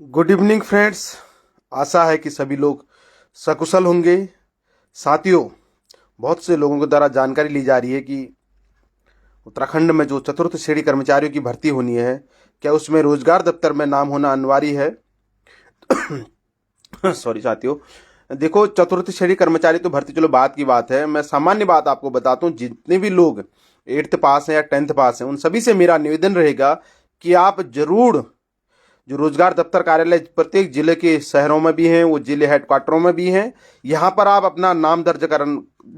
Good evening friends. आशा है कि सभी लोग सकुशल होंगे। साथियों, बहुत से लोगों के द्वारा जानकारी ली जा रही है कि उत्तराखंड में जो चतुर्थ श्रेणी कर्मचारियों की भर्ती होनी है, क्या उसमें रोजगार दफ्तर में नाम होना अनिवार्य है। सॉरी साथियों, देखो, चतुर्थ श्रेणी कर्मचारी तो भर्ती चलो बात की बात है। मैं सामान्य बात आपको बताता हूँ। जितने भी लोग 8th पास हैं या 10th पास हैं, उन सभी से मेरा निवेदन रहेगा कि आप जरूर जो रोजगार दफ्तर कार्यालय प्रत्येक जिले के शहरों में भी हैं, वो जिले हेडक्वार्टरों में भी हैं, यहाँ पर आप अपना नाम दर्ज कर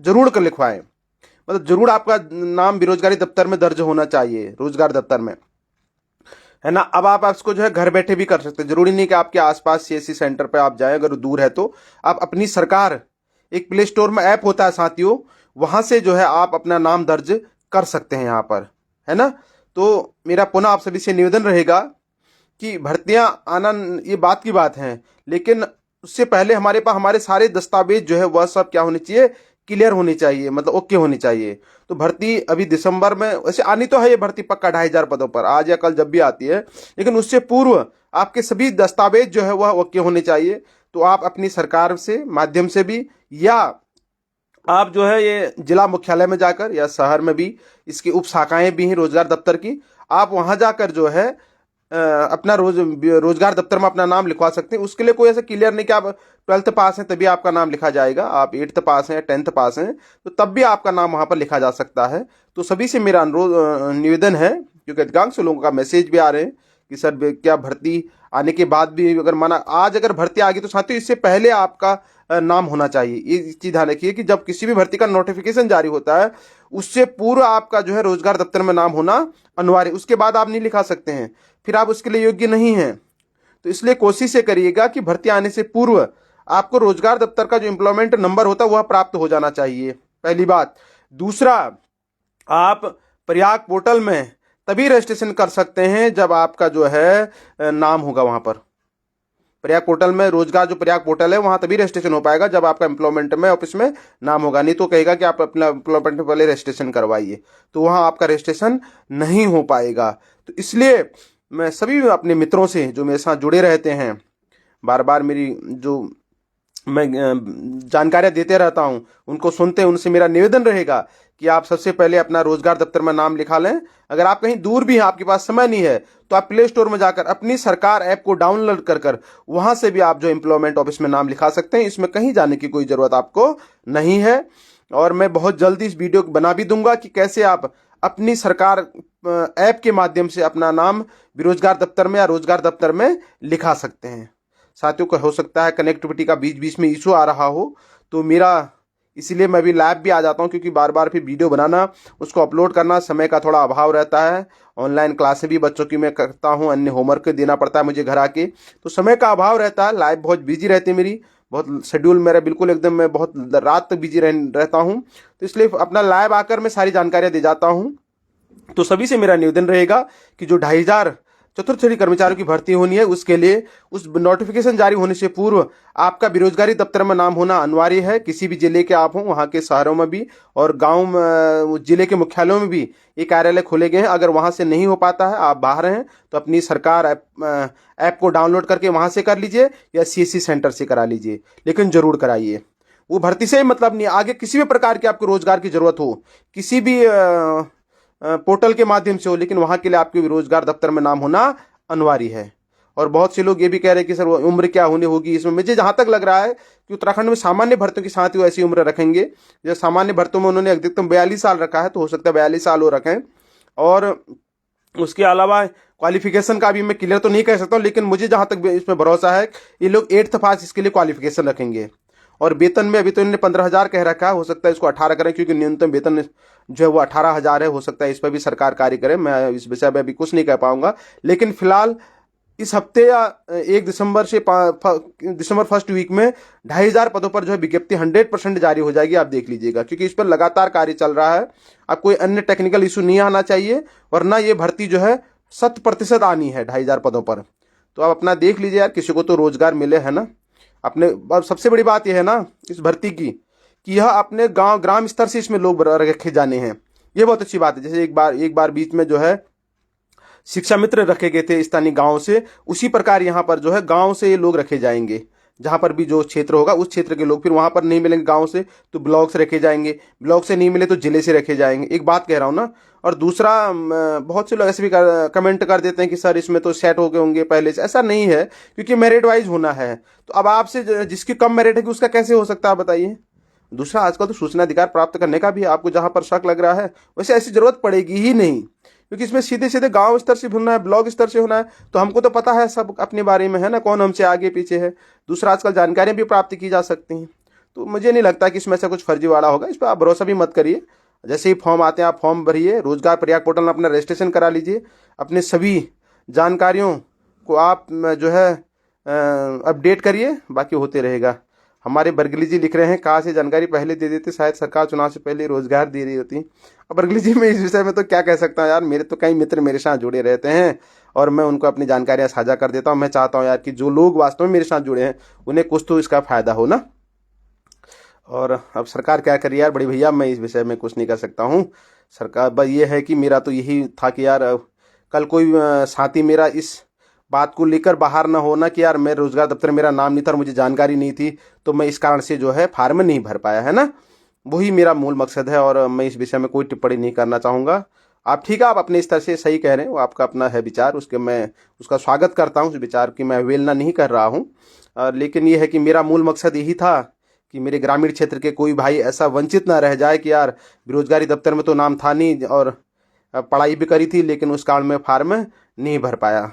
जरूर कर लिखवाएं। मतलब जरूर आपका नाम बेरोजगारी दफ्तर में दर्ज होना चाहिए, रोजगार दफ्तर में, है ना। अब आप इसको जो है घर बैठे भी कर सकते हैं। जरूरी नहीं कि आपके आसपास सीएससी सेंटर पे आप जाएं। अगर दूर है तो आप अपनी सरकार, एक प्ले स्टोर में ऐप होता है साथियों, वहां से जो है आप अपना नाम दर्ज कर सकते हैं यहाँ पर, है ना। तो मेरा पुनः आप सभी से निवेदन रहेगा कि भर्तियां आना ये बात की बात है, लेकिन उससे पहले हमारे पास हमारे सारे दस्तावेज जो है वह सब क्या होने चाहिए, क्लियर होनी चाहिए, मतलब ओके होनी चाहिए। तो भर्ती अभी दिसंबर में वैसे आनी तो है, ये भर्ती पक्का 2,500 पदों पर आज या कल जब भी आती है, लेकिन उससे पूर्व आपके सभी दस्तावेज जो है वह ओके होने चाहिए। तो आप अपनी सरकार से माध्यम से भी, या आप जो है ये जिला मुख्यालय में जाकर, या शहर में भी इसकी उप शाखाएं भी हैं रोजगार दफ्तर की, आप वहां जाकर जो है अपना रोजगार दफ्तर में अपना नाम लिखवा सकते हैं। उसके लिए कोई ऐसा क्लियर नहीं कि आप 12th पास हैं तभी आपका नाम लिखा जाएगा। आप 8th पास हैं, 10th पास हैं, तो तब भी आपका नाम वहां पर लिखा जा सकता है। तो सभी से मेरा अनुरोध निवेदन है, क्योंकि अधिकांश लोगों का मैसेज भी आ रहे हैं कि सर क्या भर्ती आने के बाद भी अगर माना आज अगर भर्ती आ गई तो साथियों इससे पहले आपका नाम होना चाहिए। ये चीज ध्यान रखिए कि जब किसी भी भर्ती का नोटिफिकेशन जारी होता है, उससे पूर्व आपका जो है रोजगार दफ्तर में नाम होना अनिवार्य। उसके बाद आप नहीं लिखा सकते हैं, फिर आप उसके लिए योग्य नहीं हैं। तो इसलिए कोशिश ये करिएगा कि भर्ती आने से पूर्व आपको रोजगार दफ्तर का जो एम्प्लॉयमेंट नंबर होता है वह प्राप्त हो जाना चाहिए, पहली बात। दूसरा, आप प्रयाग पोर्टल में तभी रजिस्ट्रेशन कर सकते हैं जब आपका जो है नाम होगा वहां पर। प्रयाग पोर्टल में, रोजगार जो प्रयाग पोर्टल है, वहां तभी रजिस्ट्रेशन हो पाएगा जब आपका एम्प्लॉयमेंट में ऑफिस में नाम होगा। नहीं तो कहेगा कि आप अपना एम्प्लॉयमेंट पहले रजिस्ट्रेशन करवाइए, तो वहां आपका रजिस्ट्रेशन नहीं हो पाएगा। तो इसलिए मैं सभी अपने मित्रों से जो मेरे साथ जुड़े रहते हैं, बार बार मेरी जो मैं जानकारियां देते रहता हूं, उनको सुनते हैं, उनसे मेरा निवेदन रहेगा कि आप सबसे पहले अपना रोजगार दफ्तर में नाम लिखा लें। अगर आप कहीं दूर भी हैं, आपके पास समय नहीं है, तो आप प्ले स्टोर में जाकर अपनी सरकार ऐप को डाउनलोड कर वहां से भी आप जो एम्प्लॉयमेंट ऑफिस में नाम लिखा सकते हैं। इसमें कहीं जाने की कोई जरूरत आपको नहीं है। और मैं बहुत जल्दी इस वीडियो को बना भी दूंगा कि कैसे आप अपनी सरकार ऐप के माध्यम से अपना नाम बेरोजगार दफ्तर में या रोजगार दफ्तर में लिखा सकते हैं। साथियों को हो सकता है कनेक्टिविटी का बीच बीच में इशू आ रहा हो, तो मेरा इसीलिए मैं भी लाइव भी आ जाता हूं, क्योंकि बार बार फिर वीडियो बनाना, उसको अपलोड करना, समय का थोड़ा अभाव रहता है। ऑनलाइन क्लासें भी बच्चों की मैं करता हूं, अन्य होमवर्क देना पड़ता है मुझे घर आके, तो समय का अभाव रहता है। लाइव बहुत बिजी रहती है मेरी, बहुत शेड्यूल मेरा बिल्कुल एकदम, मैं बहुत रात तक बिजी रहता हूँ। तो इसलिए अपना लाइव आकर मैं सारी जानकारियां दे जाता हूँ। तो सभी से मेरा निवेदन रहेगा कि जो 2,500 चतुर्थ श्रेणी कर्मचारियों की भर्ती होनी है, उसके लिए उस नोटिफिकेशन जारी होने से पूर्व आपका बेरोजगारी दफ्तर में नाम होना अनिवार्य है। किसी भी जिले के आप हों, वहां के शहरों में भी और गांव में, जिले के मुख्यालयों में भी ये कार्यालय खोले गए हैं। अगर वहां से नहीं हो पाता है, आप बाहर हैं, तो अपनी सरकार ऐप को डाउनलोड करके वहां से कर लीजिए, या सीएससी सेंटर से करा लीजिए, लेकिन जरूर कराइए। वो भर्ती से ही मतलब नहीं, आगे किसी भी प्रकार की आपको रोजगार की जरूरत हो, किसी भी पोर्टल के माध्यम से हो, लेकिन वहां के लिए आपके रोजगार दफ्तर में नाम होना अनिवार्य है। और बहुत से लोग ये भी कह रहे हैं कि सर उम्र क्या होनी होगी इसमें। मुझे जहां तक लग रहा है कि उत्तराखंड में सामान्य भर्तियों के साथ ही वो ऐसी उम्र रखेंगे। जो सामान्य भर्तियों में उन्होंने अधिकतम 42 साल रखा है, तो हो सकता है 42 साल वो रखें। और उसके अलावा क्वालिफिकेशन का भी मैं क्लियर तो नहीं कह सकता हूँ, लेकिन मुझे जहां तक इसमें भरोसा है, ये लोग 8th पास इसके लिए क्वालिफिकेशन रखेंगे। और वेतन में अभी तो इन्होंने 15,000 कह रखा है, हो सकता है इसको 18 करें, क्योंकि न्यूनतम वेतन जो है वो 18,000 है। हो सकता है इस पर भी सरकार कार्य करे, मैं इस विषय में अभी कुछ नहीं कह पाऊंगा। लेकिन फिलहाल इस हफ्ते या 1 दिसंबर से दिसंबर फर्स्ट वीक में 2,500 पदों पर जो है विज्ञप्ति 100% जारी हो जाएगी। आप देख लीजिएगा, क्योंकि इस पर लगातार कार्य चल रहा है। अब कोई अन्य टेक्निकल इशू नहीं आना चाहिए, वरना ये भर्ती जो है 100% आनी है 2,500 पदों पर। तो आप अपना देख लीजिए यार, किसी को तो रोजगार मिले, है ना। अपने अब सबसे बड़ी बात यह है ना इस भर्ती की, कि यह अपने गांव ग्राम स्तर से इसमें लोग रखे जाने हैं। ये बहुत अच्छी बात है। जैसे एक बार बीच में जो है शिक्षा मित्र रखे गए थे स्थानीय गांव से, उसी प्रकार यहाँ पर जो है गांव से ये लोग रखे जाएंगे। जहाँ पर भी जो क्षेत्र होगा उस क्षेत्र के लोग, फिर वहाँ पर नहीं मिलेंगे गांव से तो ब्लॉक से रखे जाएंगे, ब्लॉक से नहीं मिले तो जिले से रखे जाएंगे। एक बात कह रहा हूँ ना। और दूसरा, बहुत से लोग ऐसे भी कमेंट कर देते हैं कि सर इसमें तो सेट हो गए होंगे पहले से। ऐसा नहीं है, क्योंकि मेरिट वाइज होना है। तो अब आपसे जिसकी कम मेरिट है कि उसका कैसे हो सकता है, आप बताइए। दूसरा, आजकल तो सूचना अधिकार प्राप्त करने का भी आपको जहां पर शक लग रहा है, वैसे ऐसी जरूरत पड़ेगी ही नहीं, क्योंकि इसमें सीधे सीधे गांव स्तर से होना है, ब्लॉक स्तर से होना है। तो हमको तो पता है सब अपने बारे में, है ना, कौन हमसे आगे पीछे है। दूसरा, आजकल जानकारियां भी प्राप्त की जा सकती हैं। तो मुझे नहीं लगता कि इसमें से कुछ फर्जीवाड़ा होगा। इस पर आप भरोसा भी मत करिए। जैसे ही फॉर्म आते हैं आप फॉर्म भरिए, रोजगार प्रयाग पोर्टल में अपना रजिस्ट्रेशन करा लीजिए, अपने सभी जानकारियों को आप जो है अपडेट करिए, बाकी होते रहेगा। हमारे बरगली जी लिख रहे हैं, कहाँ से जानकारी पहले दे देते, शायद सरकार चुनाव से पहले रोजगार दे रही होती। अब बरगली जी, मैं इस विषय में तो क्या कह सकता हूँ यार, मेरे तो कई मित्र मेरे साथ जुड़े रहते हैं और मैं उनको अपनी जानकारियां साझा कर देता हूँ। मैं चाहता हूँ यार कि जो लोग वास्तव में मेरे साथ जुड़े हैं उन्हें कुछ तो इसका फायदा हो ना। और अब सरकार क्या करी यार, बड़े भैया, मैं इस विषय में कुछ नहीं कर सकता हूँ। सरकार बस ये है कि मेरा तो यही था कि यार कल कोई साथी मेरा इस बात को लेकर बाहर ना होना कि यार मैं रोजगार दफ्तर में मेरा नाम नहीं था और मुझे जानकारी नहीं थी, तो मैं इस कारण से जो है फार्म नहीं भर पाया, है ना। वही मेरा मूल मकसद है और मैं इस विषय में कोई टिप्पणी नहीं करना चाहूँगा। आप ठीक है, आप अपने स्तर से सही कह रहे हैं, वो आपका अपना है विचार, उसके मैं उसका स्वागत करता हूँ, उस विचार की मैं अवहेलना नहीं कर रहा हूँ। लेकिन ये है कि मेरा मूल मकसद यही था कि मेरे ग्रामीण क्षेत्र के कोई भाई ऐसा वंचित ना रह जाए कि यार बेरोजगारी दफ्तर में तो नाम था नहीं और पढ़ाई भी करी थी लेकिन उस कारण में फार्म नहीं भर पाया।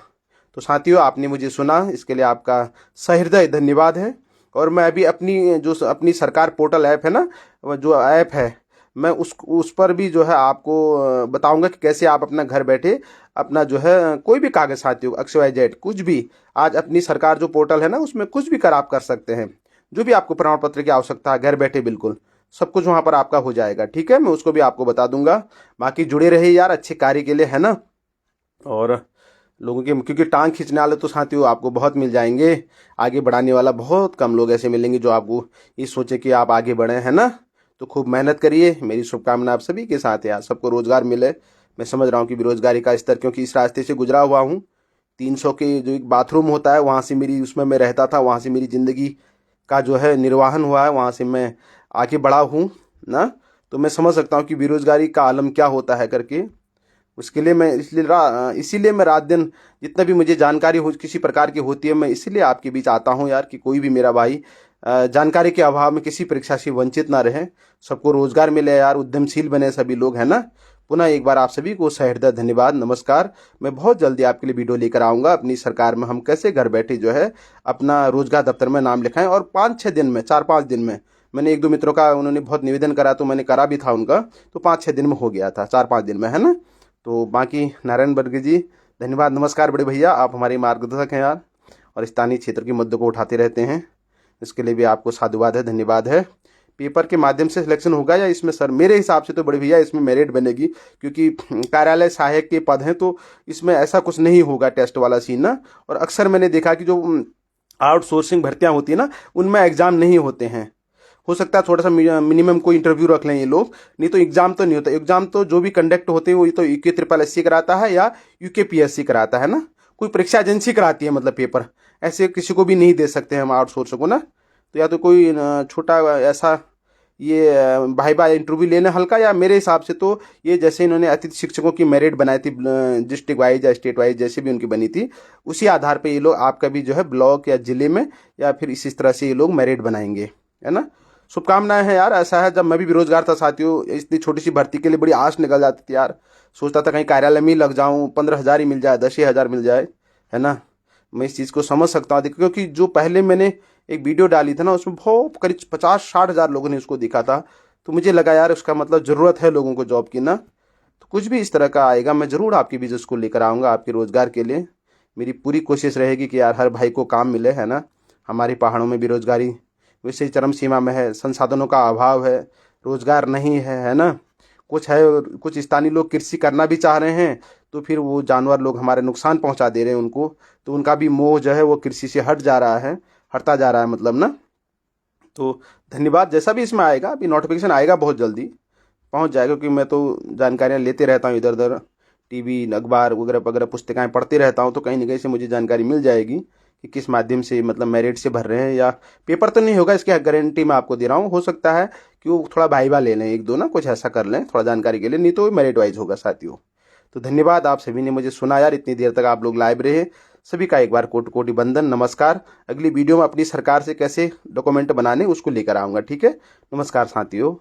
तो साथियों, आपने मुझे सुना, इसके लिए आपका सहृदय धन्यवाद है। और मैं अभी अपनी सरकार पोर्टल ऐप है ना, जो ऐप है, मैं उस पर भी जो है आपको बताऊंगा कि कैसे आप अपना घर बैठे अपना जो है कोई भी कागज, साथियों, XYZ कुछ भी, आज अपनी सरकार जो पोर्टल है ना उसमें कुछ भी आप कर सकते हैं। जो भी आपको प्रमाण पत्र की आवश्यकता है, घर बैठे बिल्कुल सब कुछ वहां पर आपका हो जाएगा। ठीक है, मैं उसको भी आपको बता दूंगा। बाकी जुड़े रहिए यार अच्छे कार्य के लिए, है ना। और लोगों के, क्योंकि टांग खींचने वाले तो साथियों आपको बहुत मिल जाएंगे, आगे बढ़ाने वाला बहुत कम लोग ऐसे मिलेंगे जो आपको ये सोचे कि आप आगे बढ़े, है ना। तो खूब मेहनत करिए, मेरी शुभकामना आप सभी के साथ है यार, सबको रोजगार मिले। मैं समझ रहा हूँ कि बेरोजगारी का स्तर, क्योंकि इस रास्ते से गुजरा हुआ हूँ, 300 के जो एक बाथरूम होता है वहाँ से मेरी, उसमें मैं रहता था, वहाँ से मेरी ज़िंदगी का जो है निर्वाहन हुआ है, वहाँ से मैं आगे बढ़ा हूँ ना। तो मैं समझ सकता हूँ कि बेरोजगारी का आलम क्या होता है करके। उसके लिए मैं इसीलिए मैं रात दिन जितना भी मुझे जानकारी हो किसी प्रकार की होती है, मैं इसीलिए आपके बीच आता हूँ यार, कि कोई भी मेरा भाई जानकारी के अभाव में किसी परीक्षा से वंचित ना रहे, सबको रोजगार मिले यार, उद्यमशील बने सभी लोग, है ना। पुनः एक बार आप सभी को सहृदय धन्यवाद, नमस्कार। मैं बहुत जल्दी आपके लिए वीडियो लेकर आऊँगा अपनी सरकार में हम कैसे घर बैठे जो है अपना रोजगार दफ्तर में नाम लिखाएं। और 5-6 दिन में, 4-5 दिन में, मैंने 1-2 मित्रों का, उन्होंने बहुत निवेदन करा तो मैंने करा भी था उनका, तो 5-6 दिन में हो गया था, 4-5 दिन में, है ना। तो बाकी नारायण बर्गे जी, धन्यवाद, नमस्कार बड़े भैया, आप हमारे मार्गदर्शक हैं यार, और स्थानीय क्षेत्र के मुद्दों को उठाते रहते हैं, इसके लिए भी आपको साधुवाद है, धन्यवाद है। पेपर के माध्यम से सिलेक्शन होगा या इसमें, सर मेरे हिसाब से तो बड़े भैया इसमें मेरिट बनेगी, क्योंकि कार्यालय सहायक के पद हैं, तो इसमें ऐसा कुछ नहीं होगा टेस्ट वाला सीन ना। और अक्सर मैंने देखा कि जो आउटसोर्सिंग भर्तियां होती है ना, उनमें एग्जाम नहीं होते हैं। हो सकता है थोड़ा सा मिनिमम कोई इंटरव्यू रख लें ये लोग, नहीं तो एग्जाम तो नहीं होता। एग्जाम तो जो भी कंडक्ट होते हैं वो तो UKSSC कराता है या UKPSC कराता है ना, कोई परीक्षा एजेंसी कराती है, मतलब पेपर ऐसे किसी को भी नहीं दे सकते हम आउटसोर्स को ना। तो या तो कोई छोटा ऐसा ये भाई भाई इंटरव्यू लेना हल्का, या मेरे हिसाब से तो ये जैसे इन्होंने अतिथि शिक्षकों की मेरिट बनाई थी डिस्ट्रिक्ट वाइज या स्टेट वाइज, जैसे भी उनकी बनी थी, उसी आधार पे ये लोग आपका भी जो है ब्लॉक या जिले में या फिर इस तरह से ये लोग मेरिट बनाएंगे, है ना। शुभकामनाएं हैं यार। ऐसा है, जब मैं भी बेरोजगार था साथियों, इतनी छोटी सी भर्ती के लिए बड़ी आश निकल जाती थी यार, सोचता था कहीं कार्यालय में ही लग जाऊं, 15,000 ही मिल जाए, 10,000 मिल जाए, है ना। मैं इस चीज़ को समझ सकता हूँ, क्योंकि जो पहले मैंने एक वीडियो डाली थी ना, उसमें बहुत करीब 50-60 हज़ार लोगों ने उसको देखा था। तो मुझे लगा यार उसका मतलब ज़रूरत है लोगों को जॉब की ना। तो कुछ भी इस तरह का आएगा, मैं ज़रूर आपके बीच उसको लेकर आऊँगा आपके रोज़गार के लिए। मेरी पूरी कोशिश रहेगी कि यार हर भाई को काम मिले, है ना। हमारी पहाड़ों में बेरोजगारी वैसे ही चरम सीमा में है, संसाधनों का अभाव है, रोजगार नहीं है ना। कुछ है, कुछ स्थानीय लोग कृषि करना भी चाह रहे हैं, तो फिर वो जानवर लोग हमारे नुकसान पहुंचा दे रहे हैं उनको, तो उनका भी मोह जो है वो कृषि से हटता जा रहा है, मतलब ना। तो धन्यवाद, जैसा भी इसमें आएगा, अभी नोटिफिकेशन आएगा बहुत जल्दी, पहुंच जाएगा, क्योंकि मैं तो जानकारियां लेते रहता हूं इधर उधर, टीवी, अखबार वगैरह वगैरह पुस्तिकाएं पढ़ते रहता हूँ, तो कहीं ना कहीं से मुझे जानकारी मिल जाएगी कि किस माध्यम से मतलब मेरिट से भर रहे हैं। या पेपर तो नहीं होगा, इसकी गारंटी मैं आपको दे रहा हूँ। हो सकता है कि वो थोड़ा वाइवा ले लें, एक दो ना कुछ ऐसा कर लें थोड़ा जानकारी के लिए, नहीं तो मेरिट वाइज होगा साथियों। तो धन्यवाद, आप सभी ने मुझे सुना यार, इतनी देर तक आप लोग लाइव रहे, सभी का एक बार कोटि कोटि वंदन, नमस्कार। अगली वीडियो में अपनी सरकार से कैसे डॉक्यूमेंट बनाने उसको लेकर आऊँगा, ठीक है। नमस्कार साथियों।